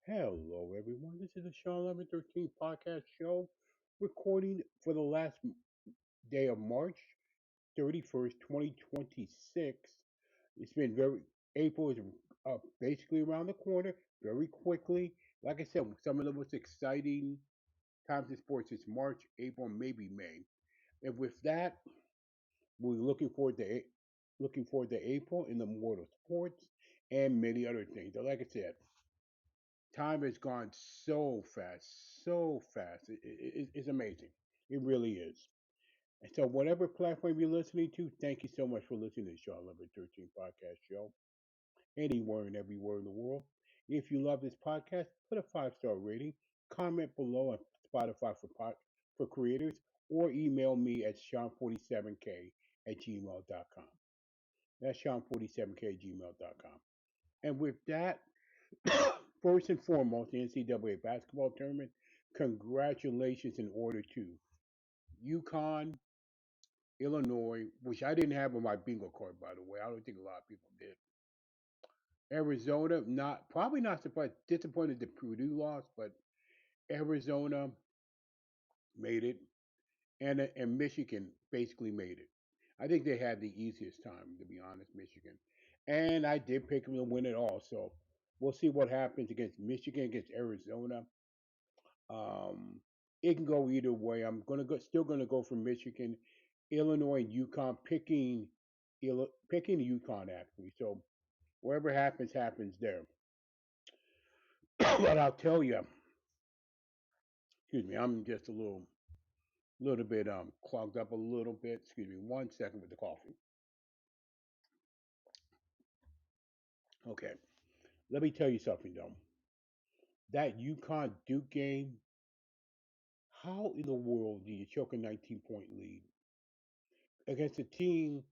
Hello, everyone. This is the Shawn1113 podcast show, recording for the last day of March 31st, 2026. It's been April is basically around the corner very quickly. Like I said, some of the most exciting times in sports is March, April, maybe May. And with that, we're looking forward to April in the world of sports and many other things. So like I said, time has gone so fast, so fast. It's amazing. It really is. And so, whatever platform you're listening to, thank you so much for listening to the Shaw 1113 podcast show, anywhere and everywhere in the world. If you love this podcast, put a 5-star rating, comment below on Spotify for creators, or email me at Shawn47k at gmail.com. That's Shawn47k at gmail.com. And with that, first and foremost, the NCAA basketball tournament. Congratulations in order to UConn, Illinois, which I didn't have on my bingo card, by the way. I don't think a lot of people did. Arizona, not probably not surprised, disappointed that Purdue lost, but Arizona made it, and Michigan basically made it. I think they had the easiest time, to be honest, Michigan, and I did pick them to win it all. So we'll see what happens against Michigan, against Arizona. Um, it can go either way. Still gonna go for Michigan, Illinois, and UConn. Picking UConn actually. So wherever happens, happens there. But I'll tell you, excuse me, I'm just little bit clogged up a little bit. Excuse me, 1 second with the coffee. Okay, let me tell you something though. That UConn Duke game, how in the world do you choke a 19-point lead against a team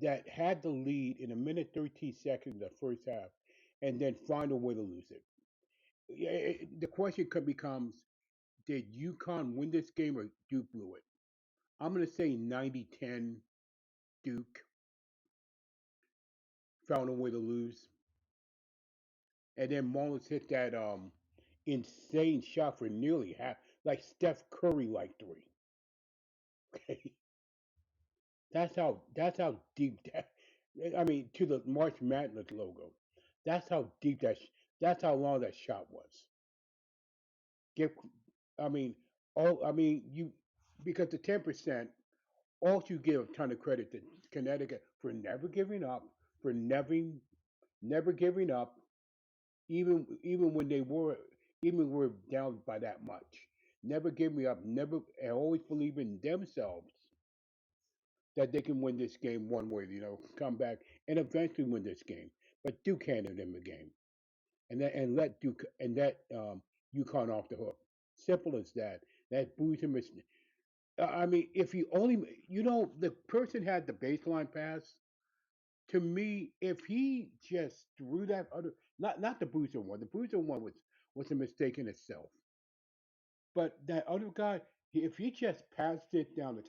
that had the lead in a minute 13 seconds in the first half and then find a way to lose it? The question becomes, did UConn win this game or Duke blew it? I'm going to say 90-10 Duke found a way to lose. And then Mullins hit that insane shot for nearly half, like Steph Curry like three. Okay, that's how deep that. I mean, to the March Madness logo. That's how deep that's how long that shot was. Give, I mean, you because the 10%, all you give a ton of credit to Connecticut for never giving up, for never giving up, even when they were down by that much. Never giving up, never and always believe in themselves that they can win this game one way, come back and eventually win this game. But Duke handed them the game, and let Duke and that UConn off the hook. Simple as that. That boost him. I mean, if you only, the person had the baseline pass. To me, if he just threw that other, not the booster one. The booster one was a mistake in itself. But that other guy, if he just passed it down the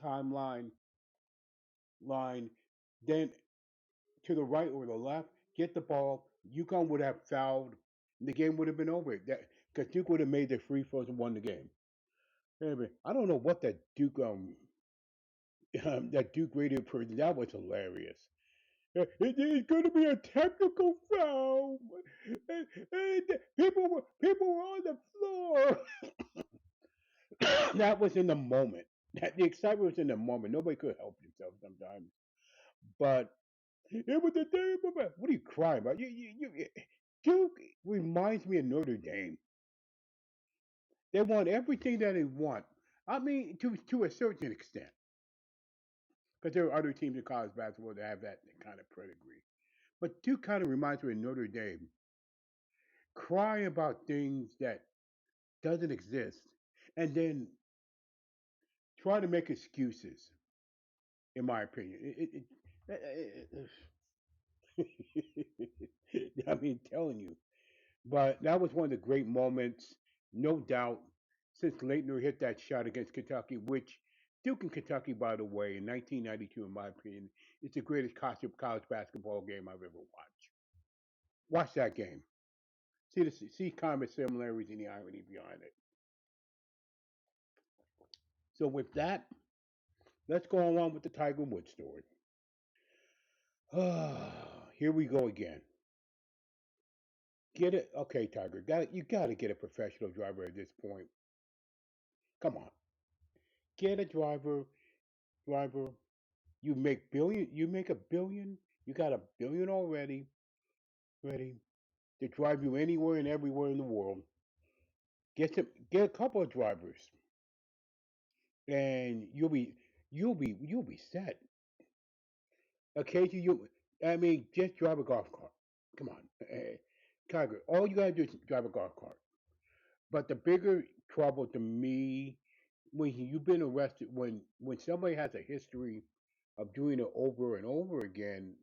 line, then to the right or the left, get the ball, UConn would have fouled, and the game would have been over. That because Duke would have made their free throws and won the game. Anyway, I don't know what that Duke that Duke radio person, that was hilarious. It's going to be a technical foul. And people were on the floor. That was in the moment. The excitement was in the moment. Nobody could help themselves sometimes. But it was a day moment. What are you crying about? Duke reminds me of Notre Dame. They want everything that they want. I mean, to a certain extent, because there are other teams in college basketball that have that kind of pedigree. But Duke kind of reminds me of Notre Dame, crying about things that doesn't exist, and then try to make excuses. In my opinion, I mean, telling you. But that was one of the great moments, no doubt, since Leitner hit that shot against Kentucky, which Duke and Kentucky, by the way, in 1992, in my opinion, is the greatest college basketball game I've ever watched. Watch that game. see common similarities in the irony behind it. So with that, let's go along with the Tiger Woods story. Here we go again. Get it? Okay, Tiger. You got to get a professional driver at this point. Come on, get a driver. Driver. You make billion. You make a billion. You got a billion already. Ready to drive you anywhere and everywhere in the world. Get a couple of drivers, and you'll be set. Occasionally, I mean, just drive a golf cart. Come on, Tiger. All you gotta do is drive a golf cart. But the bigger trouble to me, when you've been arrested, when somebody has a history of doing it over and over again,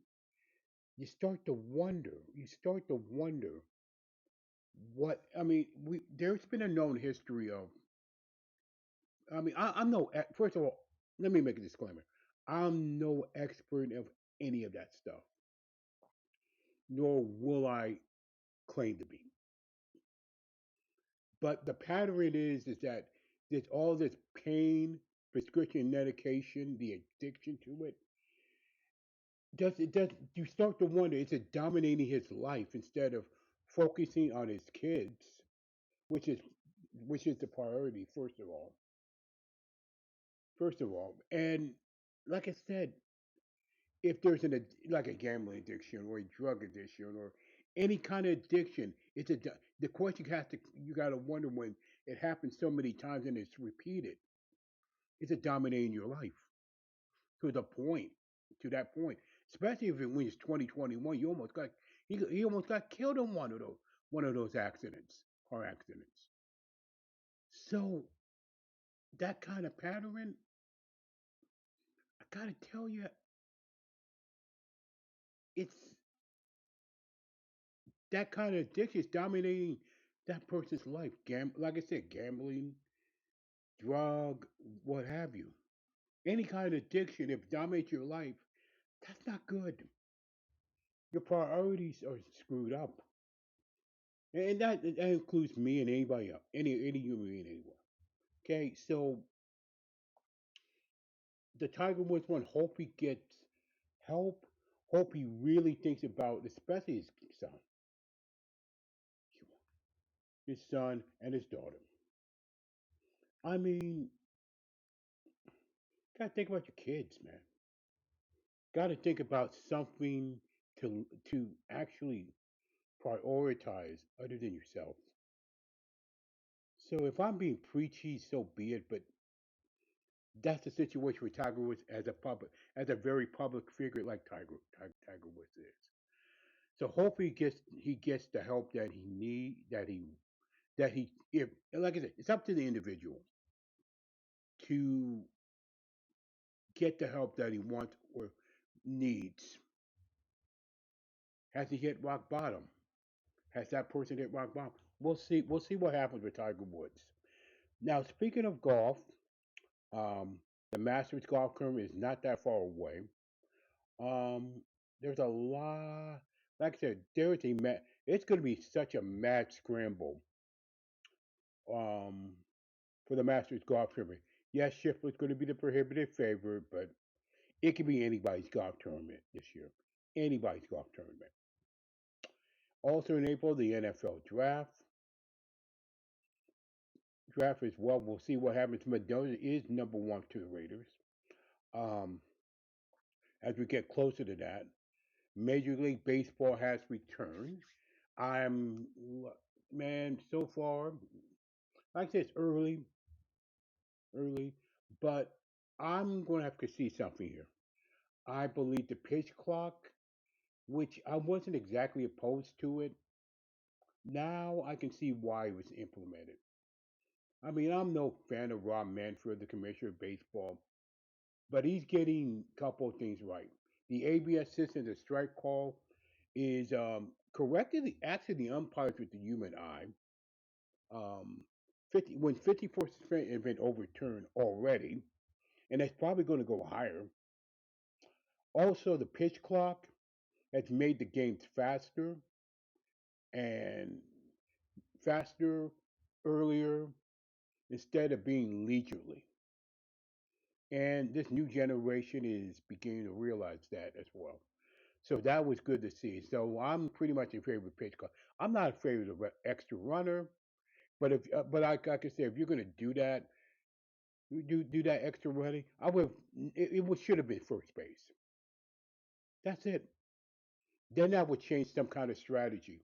you start to wonder. You start to wonder what I mean. There's been a known history of. I mean, I'm no. First of all, let me make a disclaimer. I'm no expert of any of that stuff, nor will I claim to be. But the pattern is that there's all this pain, prescription medication, the addiction to it. Does you start to wonder, is it dominating his life instead of focusing on his kids, which is which is the priority first of all, and like I said, if there's like a gambling addiction or a drug addiction or any kind of addiction, the question you got to wonder when it happens so many times and it's repeated. Is it dominating your life to the point to that point? Especially if when it's 2021, he almost got killed in one of those car accidents. So that kind of pattern, I gotta tell you, it's that kind of addiction is dominating that person's life. Like I said, gambling, drug, what have you. Any kind of addiction, if it dominates your life, that's not good. Your priorities are screwed up, and that includes me and anybody else, any human being anywhere. Okay, so the Tiger Woods one, hope he gets help. Hope he really thinks about, especially his son and his daughter. I mean, gotta think about your kids, man. Gotta think about something to actually prioritize other than yourself. So if I'm being preachy, so be it. But that's the situation with Tiger Woods as a very public figure like Tiger Woods is. So hopefully he gets the help that he need that he if like I said, it's up to the individual to get the help that he wants or needs. Has he hit rock bottom? Has that person hit rock bottom? We'll see. We'll see what happens with Tiger Woods. Now, speaking of golf, um, the Masters golf tournament is not that far away. Um, there's a lot. Like I said, it's going to be such a mad scramble um, for the Masters golf tournament. Yes, Scheffler's going to be the prohibitive favorite, but it could be anybody's golf tournament this year. Anybody's golf tournament. Also in April, the NFL draft as well. We'll see what happens. Mendoza is number one to the Raiders. Um, as we get closer to that, Major League Baseball has returned. I'm, man, so far, like I said, it's early, but I'm going to have to see something here. I believe the pitch clock, which I wasn't exactly opposed to it, now I can see why it was implemented. I mean, I'm no fan of Rob Manfred, the commissioner of baseball, but he's getting a couple of things right. The ABS system, the strike call, is corrected actually the umpires with the human eye. 50 when 54% have been overturned already, and that's probably going to go higher. Also, the pitch clock has made the games faster, and faster, earlier, instead of being leisurely. And this new generation is beginning to realize that as well. So that was good to see. So I'm pretty much in favor of pitch clock. I'm not in favor of the extra runner, but if but like I said, if you're going to do that, do that extra running, I would. Should have been first base. That's it. Then that would change some kind of strategy.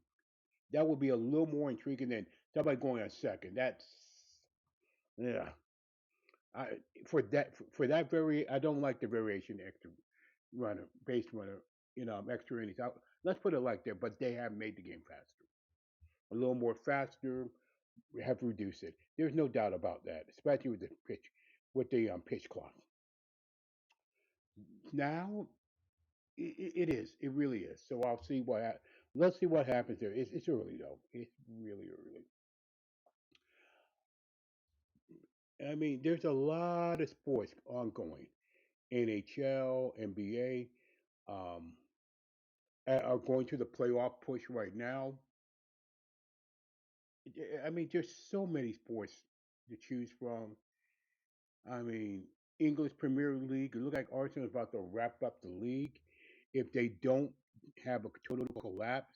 That would be a little more intriguing than somebody going on second. That's yeah. I for that very I don't like the variation extra runner, base runner, extra innings. Let's put it like that. But they have made the game faster, a little more faster. Have reduced it. There's no doubt about that, especially with the pitch, with the pitch clock. Now it is. It really is. So I'll see let's see what happens there. It's early though. It's really early. I mean, there's a lot of sports ongoing. NHL, NBA, um, are going to the playoff push right now. I mean, there's so many sports to choose from. I mean, English Premier League. It looks like Arsenal is about to wrap up the league if they don't have a total collapse.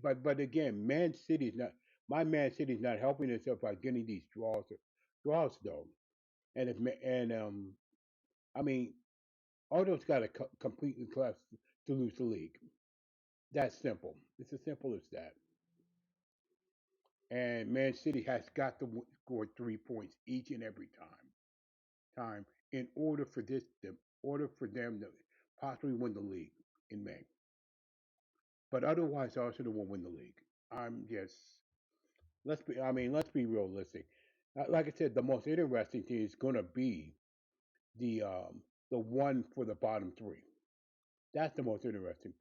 But again, Man City's not. My Man City's not helping itself by getting these draws though. And I mean, Arnold's got to completely collapse to lose the league. That's simple. It's as simple as that. And Man City has got to score 3 points each and every time in order for them to possibly win the league in May. But otherwise, Arsenal will win the league. I'm just let's be realistic. Like I said, the most interesting thing is going to be the one for the bottom three. That's the most interesting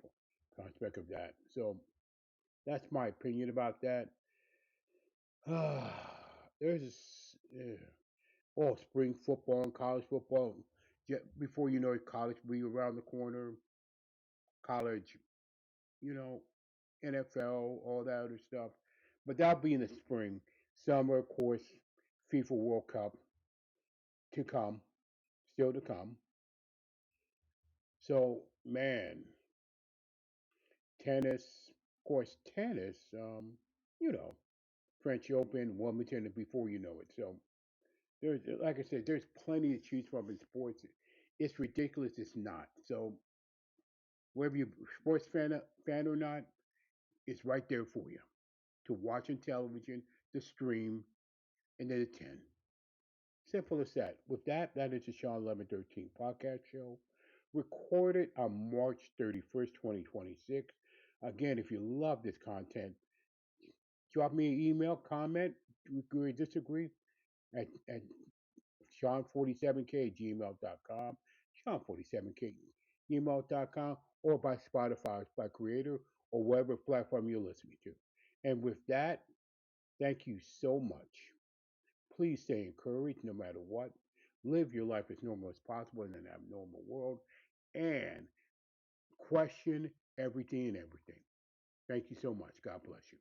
prospect of that. So that's my opinion about that. There's spring football and college football. Before you know it, college will be around the corner. College, you know, NFL, all that other stuff. But that'll be in the spring. Summer, of course, FIFA World Cup to come, still to come. So, man, tennis, of course, tennis, you know, French Open, Wimbledon, before you know it. So, like I said, there's plenty to choose from in sports. It's ridiculous. It's not. So, whether you're a sports fan or not, it's right there for you to watch on television, to stream, and then attend. Simple as that. With that, that is the Shawn1113 podcast show, recorded on March 31st, 2026. Again, if you love this content, drop me an email, comment, agree or disagree, at Shawn47k at gmail.com, Shawn47k gmail.com, or by Spotify, by Creator, or whatever platform you're listening to. And with that, thank you so much. Please stay encouraged no matter what. Live your life as normal as possible in an abnormal world. And question everything and everything. Thank you so much. God bless you.